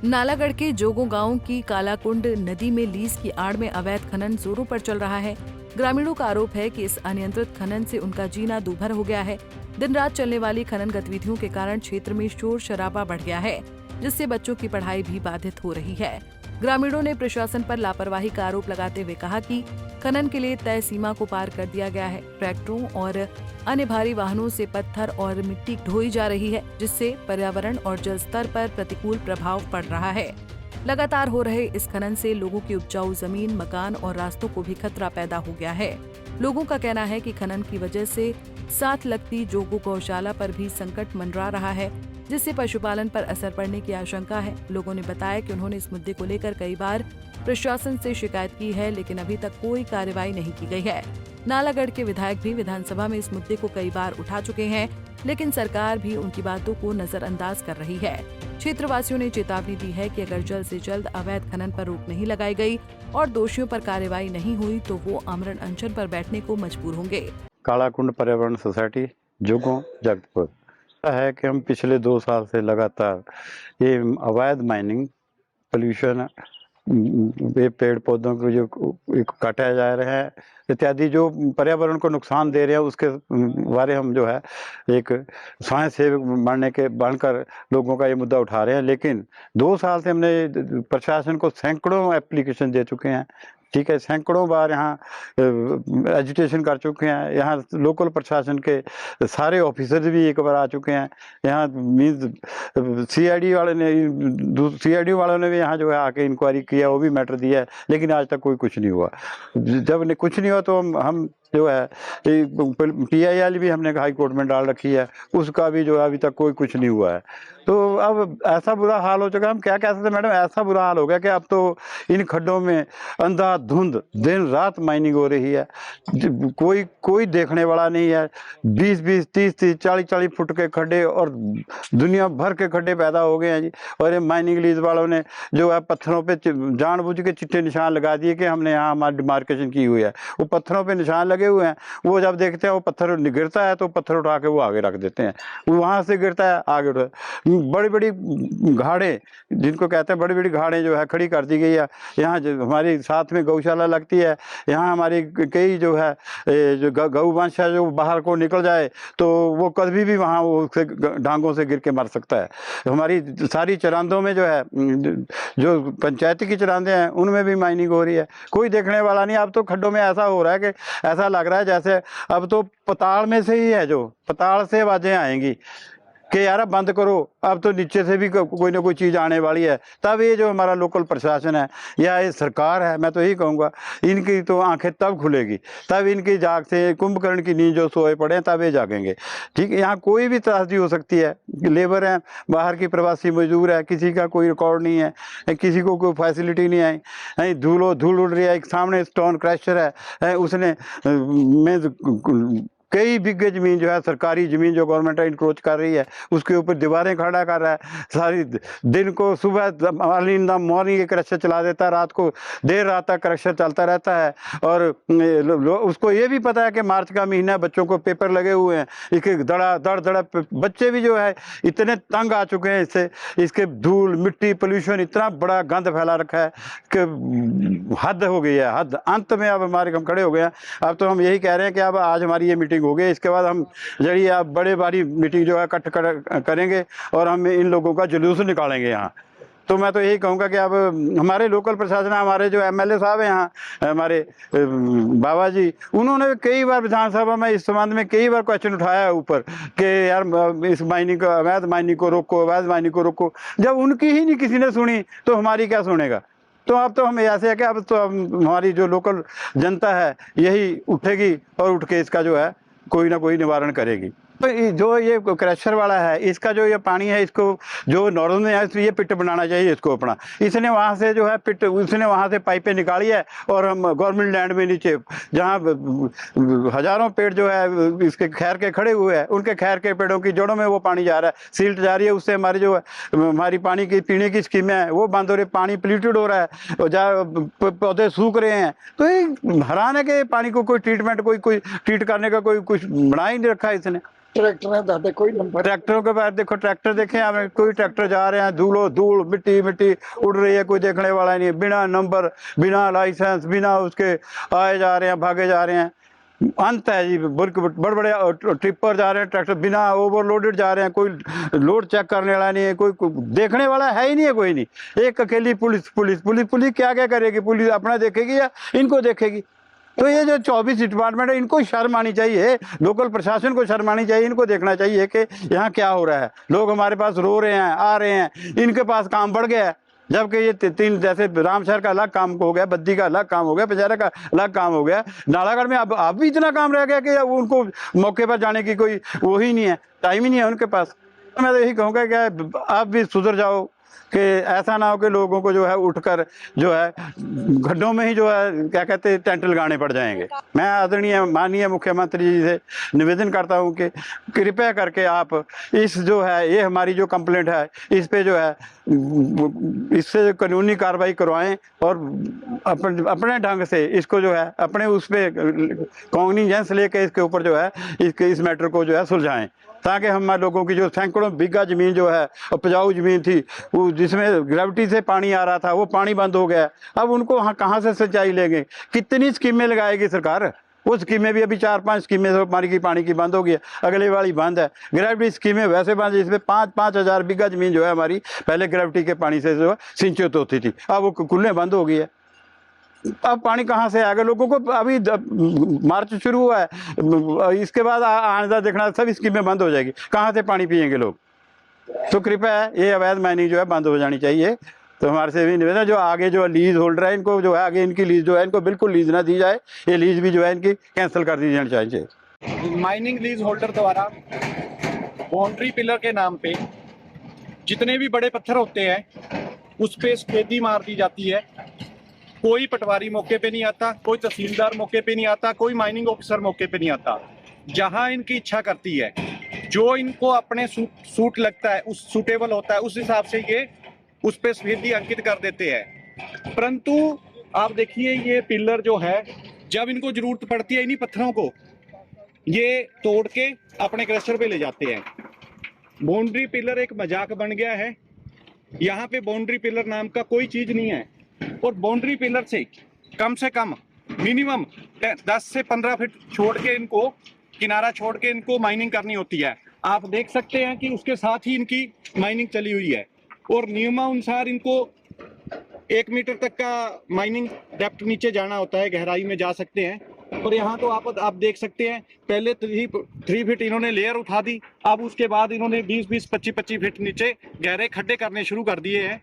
नालागढ़ के जोगो गांव की कालाकुंड नदी में लीज की आड़ में अवैध खनन जोरों पर चल रहा है। ग्रामीणों का आरोप है कि इस अनियंत्रित खनन से उनका जीना दूभर हो गया है। दिन रात चलने वाली खनन गतिविधियों के कारण क्षेत्र में शोर शराबा बढ़ गया है, जिससे बच्चों की पढ़ाई भी बाधित हो रही है। ग्रामीणों ने प्रशासन पर लापरवाही का आरोप लगाते हुए कहा कि खनन के लिए तय सीमा को पार कर दिया गया है। ट्रैक्टरों और अन्य भारी वाहनों से पत्थर और मिट्टी ढोई जा रही है, जिससे पर्यावरण और जल स्तर पर प्रतिकूल प्रभाव पड़ रहा है। लगातार हो रहे इस खनन से लोगों की उपजाऊ जमीन, मकान और रास्तों को भी खतरा पैदा हो गया है। लोगों का कहना है कि खनन की वजह से साथ लगती जोगो गौशाला पर भी संकट मंडरा रहा है, जिससे पशुपालन पर असर पड़ने की आशंका है। लोगों ने बताया कि उन्होंने इस मुद्दे को लेकर कई बार प्रशासन से शिकायत की है, लेकिन अभी तक कोई कार्रवाई नहीं की गई है। नालागढ़ के विधायक भी विधानसभा में इस मुद्दे को कई बार उठा चुके हैं, लेकिन सरकार भी उनकी बातों को नजरअंदाज कर रही है। क्षेत्रवासियों ने चेतावनी दी है कि अगर जल्द से जल्द अवैध खनन पर रोक नहीं लगाई गई और दोषियों पर कार्रवाई नहीं हुई तो वो आमरण अनशन पर बैठने को मजबूर होंगे। कालाकुंड पर्यावरण सोसाइटी जोगो जगतपुर है कि हम पिछले 2 साल से लगातार ये अवैध माइनिंग, पोल्यूशन, ये पेड़ पौधों को जो काटा जा रहा है इत्यादि जो पर्यावरण को नुकसान दे रहे हैं, उसके बारे हम जो है एक स्वयं सेवक बनकर लोगों का ये मुद्दा उठा रहे हैं। लेकिन 2 साल से हमने प्रशासन को सैकड़ों एप्लीकेशन दे चुके हैं, ठीक है, सैकड़ों बार यहाँ एजुटेशन कर चुके हैं। यहाँ लोकल प्रशासन के सारे ऑफिसर्स भी एक बार आ चुके हैं। यहाँ मीन्स सीआईडी वालों ने भी यहाँ जो है आके इंक्वायरी किया, वो भी मैटर दिया है, लेकिन आज तक कुछ नहीं हुआ। जब कुछ नहीं हुआ तो हम जो है PIL भी हमने हाई कोर्ट में डाल रखी है, उसका भी जो है अभी तक कुछ नहीं हुआ है। तो अब ऐसा बुरा हाल हो चुका है, हम क्या कह सकते हैं मैडम, ऐसा बुरा हाल हो गया कि अब तो इन खड्डों में अंधाधुंध दिन रात माइनिंग हो रही है। कोई देखने वाला नहीं है। 20-20, 30-30, 40-40 फुट के खड्डे और दुनिया भर के खड्डे पैदा हो गए हैं जी। और ये माइनिंग लीज वालों ने जो है पत्थरों पे जानबूझ के चिट्टे निशान लगा दिए कि हमने यहाँ हमारी डिमार्केशन की हुई है। वो पत्थरों पे निशान लगे हुए हैं, वो जब देखते हैं वो पत्थर गिरता है तो पत्थर उठा के वो आगे रख देते हैं, वो वहाँ से गिरता है आगे उठा। बड़ी बड़ी घाड़े, जिनको कहते हैं बड़ी बड़ी घाड़े जो है खड़ी कर दी गई है। यहाँ हमारी साथ में गौशाला लगती है, यहाँ हमारी कई जो है जो गौवंश है जो बाहर को निकल जाए तो वो कभी भी वहाँ वो डांगों से गिर के मर सकता है। हमारी सारी चरांदों में जो है जो पंचायती की चरांदे हैं उनमें भी माइनिंग हो रही है, कोई देखने वाला नहीं। अब तो खड्डों में ऐसा हो रहा है कि ऐसा लग रहा है जैसे अब तो पताल में से ही है, जो पताल से आवाजें आएंगी कि यार बंद करो, अब तो नीचे से भी कोई ना कोई चीज़ आने वाली है। तब ये जो हमारा लोकल प्रशासन है या ये सरकार है, मैं तो यही कहूँगा, इनकी तो आंखें तब खुलेगी, तब इनकी जाग से कुंभकर्ण की नींद जो सोए पड़े हैं तब ये जागेंगे। ठीक है, यहाँ कोई भी त्रासदी हो सकती है, लेबर है, बाहर की प्रवासी मजदूर है, किसी का कोई रिकॉर्ड नहीं है, किसी को कोई फैसिलिटी नहीं आई, धूल उड़ रही है। एक सामने स्टोन क्रैशर है, उसने में कई बिघे जमीन जो है सरकारी जमीन जो गवर्नमेंट इंक्रोच कर रही है उसके ऊपर दीवारें खड़ा कर रहा है। सारी दिन को सुबह early in the morning crusher चला देता है, रात को देर रात तक क्रशर चलता रहता है। और उसको ये भी पता है कि मार्च का महीना, बच्चों को पेपर लगे हुए हैं, इसके दड़ बच्चे भी जो है इतने तंग आ चुके हैं इससे, इसके धूल मिट्टी पोल्यूशन इतना बड़ा गंद फैला रखा है कि हद हो गई है, हद। अंत में अब हमारे हम खड़े हो गए हैं। अब तो हम यही कह रहे हैं कि अब आज हमारी ये मीटिंग हो गई, इसके बाद हम जरिए आप बड़े भारी मीटिंग जो है करेंगे और हम इन लोगों का जुलूस निकालेंगे यहाँ। तो मैं तो यही कहूँगा कि अब हमारे लोकल प्रशासन, हमारे जो MLA साहब हैं यहाँ, हमारे बाबा जी, उन्होंने कई बार विधानसभा में इस संबंध में कई बार क्वेश्चन उठाया है ऊपर कि यार इस माइनिंग को, अवैध माइनिंग को रोको, अवैध माइनिंग को रोको। जब उनकी ही नहीं किसी ने सुनी तो हमारी क्या सुनेगा। तो अब तो हम ऐसे है कि अब तो हमारी जो लोकल जनता है यही उठेगी और उठ के इसका जो है कोई ना कोई निवारण करेगी। तो जो ये क्रशर वाला है, इसका जो ये पानी है, इसको जो नॉर्दर्न में है तो ये पिट बनाना चाहिए इसको अपना। इसने वहाँ से जो है पिट, उसने वहाँ से पाइपें निकाली है और हम गवर्नमेंट लैंड में नीचे जहाँ हजारों पेड़ जो है इसके खैर के खड़े हुए हैं, उनके खैर के पेड़ों की जड़ों में वो पानी जा रहा है, सील्ट जा रही है। उससे हमारी जो हमारी पानी की पीने की स्कीमें हैं वो बंद हो रही है, पानी पोल्यूटेड हो रहा है और जहाँ पौधे सूख रहे हैं। तो ये हैरान है कि पानी को कोई ट्रीटमेंट, कोई ट्रीट करने का कोई कुछ बना ही नहीं रखा है इसने। ट्रैक्टर है दादा कोई नंबर ट्रैक्टरों के बाद देखो, ट्रैक्टर देखे हमें, कोई ट्रैक्टर जा रहे हैं, धूलो धूल मिट्टी मिट्टी उड़ रही है, कोई देखने वाला नहीं है, बिना नंबर बिना लाइसेंस बिना उसके आए जा रहे हैं, भागे जा रहे हैं। अंत है जी, बड़े बड़े ट्रिपर जा रहे हैं, ट्रैक्टर बिना ओवरलोडेड जा रहे हैं, कोई लोड चेक करने वाला नहीं है, कोई देखने वाला है ही नहीं है, कोई नहीं। एक अकेली पुलिस पुलिस पुलिस पुलिस क्या क्या करेगी? पुलिस अपना देखेगी या इनको देखेगी? तो ये जो 24 डिपार्टमेंट है, इनको शर्म आनी चाहिए, लोकल प्रशासन को शर्म आनी चाहिए, इनको देखना चाहिए कि यहाँ क्या हो रहा है। लोग हमारे पास रो रहे हैं, आ रहे हैं, इनके पास काम बढ़ गया है, जबकि ये तीन जैसे रामशहर का अलग काम हो गया, बद्दी का अलग काम हो गया, बेचारा का अलग काम हो गया, नालागढ़ में अब भी इतना काम रह गया कि उनको मौके पर जाने की कोई वो ही नहीं है, टाइम ही नहीं है उनके पास। तो मैं तो यही कहूँगा कि आप भी सुधर जाओ, कि ऐसा ना हो कि लोगों को जो है उठकर जो है गड्ढों में ही जो है क्या कहते हैं टेंट लगाने पड़ जाएंगे। मैं आदरणीय माननीय मुख्यमंत्री जी से निवेदन करता हूं कि कृपया करके आप इस जो है ये हमारी जो कंप्लेंट है इस पे जो है इससे कानूनी कार्रवाई करवाएं और अपने ढंग से इसको जो है अपने उस पर कॉग्निजेंस लेके इसके ऊपर जो है इस मैटर को जो है सुलझाएं, ताकि हम लोगों की जो सैकड़ों बीघा जमीन जो है उपजाऊ जमीन थी, वो जिसमें ग्रेविटी से पानी आ रहा था, वो पानी बंद हो गया। अब उनको कहाँ से सिंचाई लेंगे? कितनी स्कीमें लगाएगी सरकार? वो स्कीमें भी अभी 4-5 स्कीमें हमारी की पानी की बंद हो गई है, अगले वाली बंद है। ग्रेविटी स्कीमें वैसे बंद, इसमें 5-5 हज़ार बीघा जमीन जो है हमारी पहले ग्रेविटी के पानी से जो है सिंचित होती थी, अब वो खुलने बंद हो गई है। अब पानी कहाँ से आएगा? लोगों को अभी मार्च शुरू हुआ है, इसके बाद आने देखना सब स्कीमें बंद हो जाएगी, कहाँ से पानी पियेंगे लोग? तो कृपया ये अवैध माइनिंग जो है बंद हो जानी चाहिए। तो हमारे से भी निवेदन, जो आगे जो लीज होल्डर है इनको जो है आगे इनकी लीज जो है इनको बिल्कुल लीज ना दी जाए, ये लीज भी जो है इनकी कैंसिल कर दी जानी चाहिए। माइनिंग लीज होल्डर द्वारा बाउंड्री पिलर के नाम पे जितने भी बड़े पत्थर होते हैं उस पे सफेदी मार दी जाती है। कोई पटवारी मौके पे नहीं आता, कोई तहसीलदार मौके पे नहीं आता, कोई माइनिंग ऑफिसर मौके पे नहीं आता। जहां इनकी इच्छा करती है, जो इनको अपने सूट लगता है, उस सूटेबल होता है, उस हिसाब से ये उस पे सफेदी अंकित कर देते हैं। परंतु आप देखिए ये पिलर जो है, जब इनको जरूरत पड़ती है इन्हीं पत्थरों को ये तोड़ के अपने क्रशर पे ले जाते हैं। बाउंड्री पिलर एक मजाक बन गया है। यहाँ पे बाउंड्री पिलर नाम का कोई चीज नहीं है, और बाउंड्री पिलर से कम मिनिमम 10 से 15 फीट छोड़ के इनको किनारा छोड़ के इनको माइनिंग करनी होती है। आप देख सकते हैं कि उसके साथ ही इनकी माइनिंग चली हुई है, और नियमानुसार इनको 1 मीटर तक का माइनिंग डेप्थ नीचे जाना होता है, गहराई में जा सकते हैं। और यहाँ तो आप देख सकते हैं पहले 3 फीट इन्होंने लेयर उठा दी, अब उसके बाद इन्होंने 20-20, 25-25 फीट नीचे गहरे खड्डे करने शुरू कर दिए हैं।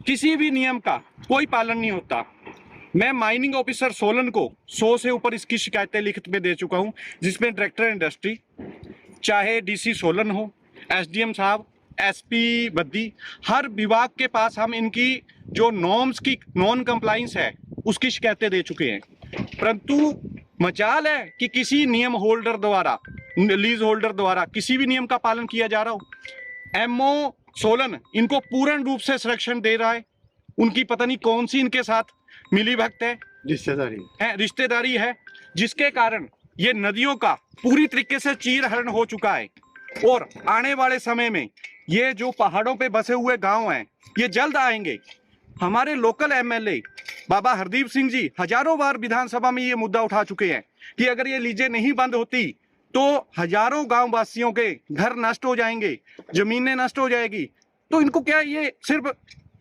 किसी भी नियम का कोई पालन नहीं होता। मैं माइनिंग ऑफिसर सोलन को 100 से ऊपर इसकी शिकायतें लिखित में दे चुका हूं, जिसमें डायरेक्टर इंडस्ट्री, चाहे डीसी सोलन हो, एसडीएम साहब, एसपी बद्दी, हर विभाग के पास हम इनकी जो नॉर्म्स की नॉन कंप्लाइंस है उसकी शिकायतें दे चुके हैं। परंतु मजाल है कि किसी नियम होल्डर द्वारा, लीज होल्डर द्वारा किसी भी नियम का पालन किया जा रहा हो। एमओ सोलन इनको पूर्ण रूप से संरक्षण दे रहा है। उनकी पता नहीं कौन सी इनके साथ मिली भगत है, रिश्तेदारी है, जिसके कारण ये नदियों का पूरी तरीके से चीरहरण हो चुका है। और आने वाले समय में ये जो पहाड़ों पे बसे हुए गांव हैं ये जल्द आएंगे। हमारे लोकल एमएलए बाबा हरदीप सिंह जी हजारों बार विधानसभा में ये मुद्दा उठा चुके हैं कि अगर ये लीजें नहीं बंद होती तो हजारों गांव वासियों के घर नष्ट हो जाएंगे, जमीनें नष्ट हो जाएगी। तो इनको क्या ये सिर्फ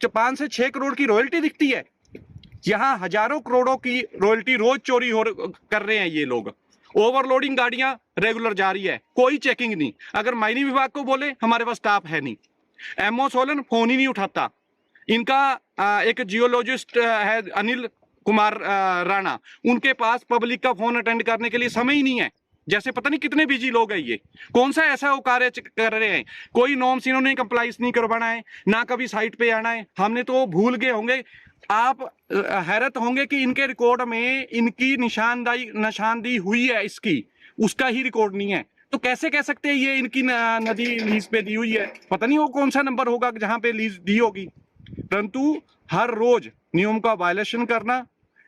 5 से 6 करोड़ की रॉयल्टी दिखती है? यहाँ हजारों करोड़ों की रॉयल्टी रोज चोरी कर रहे हैं ये लोग। ओवरलोडिंग गाड़ियां रेगुलर जा रही है, कोई चेकिंग नहीं। अगर माइनिंग विभाग को बोले हमारे पास स्टाफ है नहीं। एमओ सोलन फोन ही नहीं उठाता। इनका एक जियोलॉजिस्ट है अनिल कुमार राणा, उनके पास पब्लिक का फोन अटेंड करने के लिए समय ही नहीं है। जैसे पता नहीं कितने बिजी लोग हैं ये, कौन सा ऐसा वो कार्य कर रहे हैं। कोई नॉर्म्स इन्होंने कंप्लाइंस नहीं करवाना है, ना कभी साइट पे आना है। हमने तो भूल गए होंगे। आप हैरत होंगे कि इनके रिकॉर्ड में इनकी निशानदाही हुई है, इसकी उसका ही रिकॉर्ड नहीं है। तो कैसे कह सकते हैं ये इनकी नदी लीज पे दी हुई है? पता नहीं वो कौन सा नंबर होगा जहां पे लीज दी होगी। परंतु हर रोज नियम का वायलेशन करना,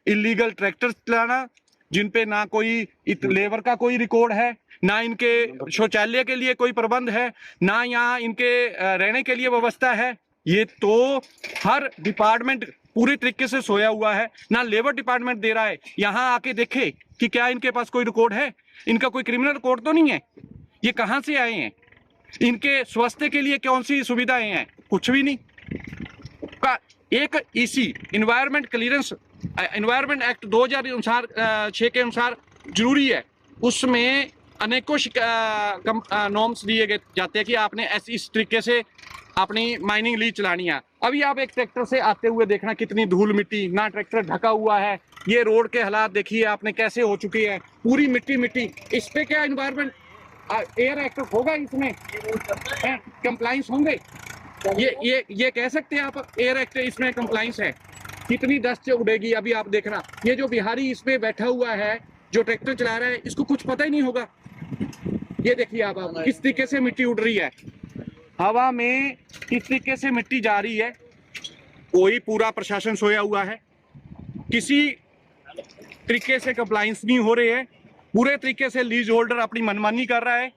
इलीगल ट्रैक्टर चलाना जिन पे ना कोई लेबर का कोई रिकॉर्ड है, ना इनके शौचालय के लिए कोई प्रबंध है, ना यहाँ इनके रहने के लिए व्यवस्था है। ये तो हर डिपार्टमेंट पूरे तरीके से सोया हुआ है, ना लेबर डिपार्टमेंट दे रहा है। यहाँ आके देखे कि क्या इनके पास कोई रिकॉर्ड है, इनका कोई क्रिमिनल रिकॉर्ड तो नहीं है, ये कहाँ से आए हैं, इनके स्वास्थ्य के लिए कौन सी सुविधाएं हैं, कुछ भी नहीं। का एक EC environment clearance environment act 2006 के अनुसार जरूरी है, उसमें अनेकों नॉर्म्स दिए गए जाते हैं कि आपने ऐसी इस तरीके से अपनी माइनिंग लीज चलानी है। अभी आप एक ट्रैक्टर से आते हुए देखना कितनी धूल मिट्टी, ना ट्रैक्टर ढका हुआ है, ये रोड के हालात देखिए आपने कैसे हो चुकी है, पूरी मिट्टी मिट्टी। इस पे क्या इन्वायरमेंट एयर एक्ट होगा, इसमें कंप्लाइंस होंगे? ये कह सकते हैं आप एयर एक्ट इसमें कंप्लाइंस है? कितनी डस्ट उड़ेगी अभी आप देखना। ये जो बिहारी इसमें बैठा हुआ है जो ट्रैक्टर चला रहा है, इसको कुछ पता ही नहीं होगा। ये देखिए आप किस तरीके से मिट्टी उड़ रही है, हवा में किस तरीके से मिट्टी जा रही है। कोई पूरा प्रशासन सोया हुआ है, किसी तरीके से कंप्लाइंस नहीं हो रहे हैं, पूरे तरीके से लीज होल्डर अपनी मनमानी कर रहा है,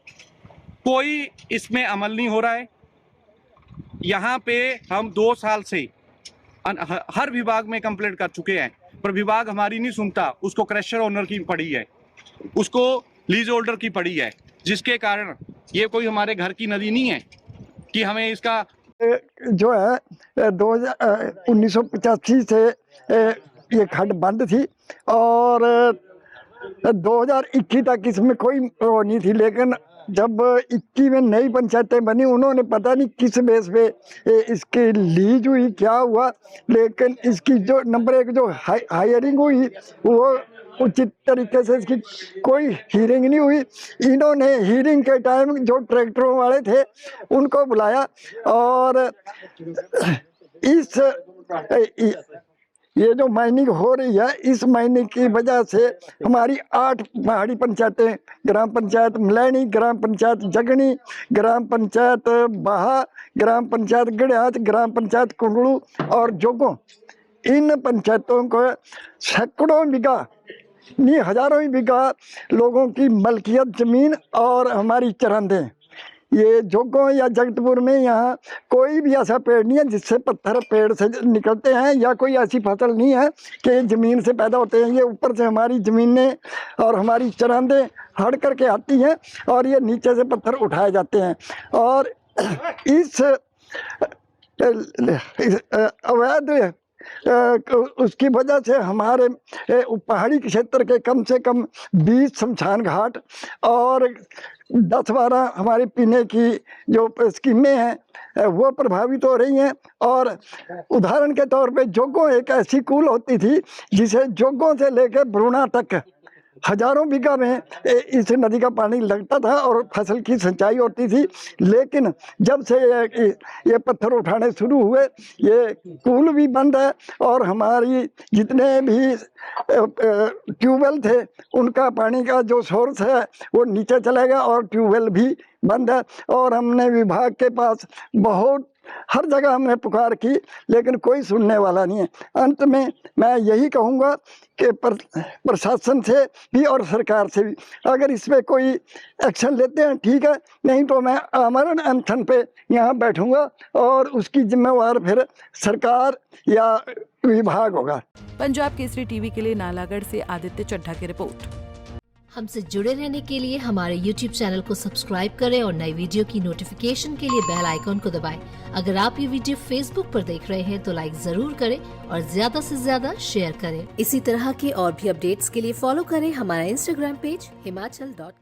कोई इसमें अमल नहीं हो रहा है। यहाँ पे हम 2 साल से हर विभाग में कंप्लेंट कर चुके हैं, पर विभाग हमारी नहीं सुनता। उसको क्रशर ओनर की पड़ी है, उसको लीज होल्डर की पड़ी है, जिसके कारण ये कोई हमारे घर की नदी नहीं है कि हमें इसका जो है 1985 से ये खड्ड बंद थी और 2021 तक इसमें कोई वो नहीं थी। लेकिन जब 21 में नई पंचायतें बनी, उन्होंने पता नहीं किस बेस पे इसकी लीज हुई, क्या हुआ, लेकिन इसकी जो नंबर 1 जो हायरिंग हुई वो उचित तरीके से इसकी कोई हीरिंग नहीं हुई। इन्होंने हीरिंग के टाइम जो ट्रैक्टरों वाले थे उनको बुलाया और ये जो माइनिंग हो रही है, इस माइनिंग की वजह से हमारी 8 पहाड़ी पंचायतें, ग्राम पंचायत मलैनी, ग्राम पंचायत जगनी, ग्राम पंचायत बाहा, ग्राम पंचायत गड़ियाच, ग्राम पंचायत कुंडलू और जोगों, इन पंचायतों को सैकड़ों बीघा नहीं हजारों बीघा लोगों की मलकियत ज़मीन और हमारी चरांदें। ये जोगों या जगतपुर में यहाँ कोई भी ऐसा पेड़ नहीं है जिससे पत्थर पेड़ से निकलते हैं, या कोई ऐसी फसल नहीं है कि ज़मीन से पैदा होते हैं। ये ऊपर से हमारी ज़मीनें और हमारी चरांदें हड़ करके आती हैं और ये नीचे से पत्थर उठाए जाते हैं। और इस अवैध उसकी वजह से हमारे पहाड़ी क्षेत्र के कम से कम 20 शमशान घाट और 10-12 हमारे पीने की जो स्कीमें हैं वो प्रभावित हो रही हैं। और उदाहरण के तौर पे जोगों एक ऐसी कूल होती थी जिसे जोगों से लेकर भ्रूणा तक हजारों बीघा में इस नदी का पानी लगता था और फसल की सिंचाई होती थी। लेकिन जब से ये पत्थर उठाने शुरू हुए, ये कूल भी बंद है और हमारी जितने भी ट्यूबवेल थे उनका पानी का जो सोर्स है वो नीचे चलेगा और ट्यूबवेल भी बंद है। और हमने विभाग के पास बहुत हर जगह हमने पुकार की, लेकिन कोई सुनने वाला नहीं है। अंत में मैं यही कहूँगा कि प्रशासन से भी और सरकार से भी अगर इस पर कोई एक्शन लेते हैं ठीक है, नहीं तो मैं आमरण अनशन पे यहाँ बैठूँगा और उसकी जिम्मेवार फिर सरकार या विभाग होगा। पंजाब केसरी टीवी के लिए नालागढ़ से आदित्य चड्ढा की रिपोर्ट। हमसे जुड़े रहने के लिए हमारे YouTube चैनल को सब्सक्राइब करें और नई वीडियो की नोटिफिकेशन के लिए बेल आइकॉन को दबाएं। अगर आप ये वीडियो Facebook पर देख रहे हैं तो लाइक जरूर करें और ज्यादा से ज्यादा शेयर करें। इसी तरह के और भी अपडेट्स के लिए फॉलो करें हमारा Instagram पेज himachal.ke।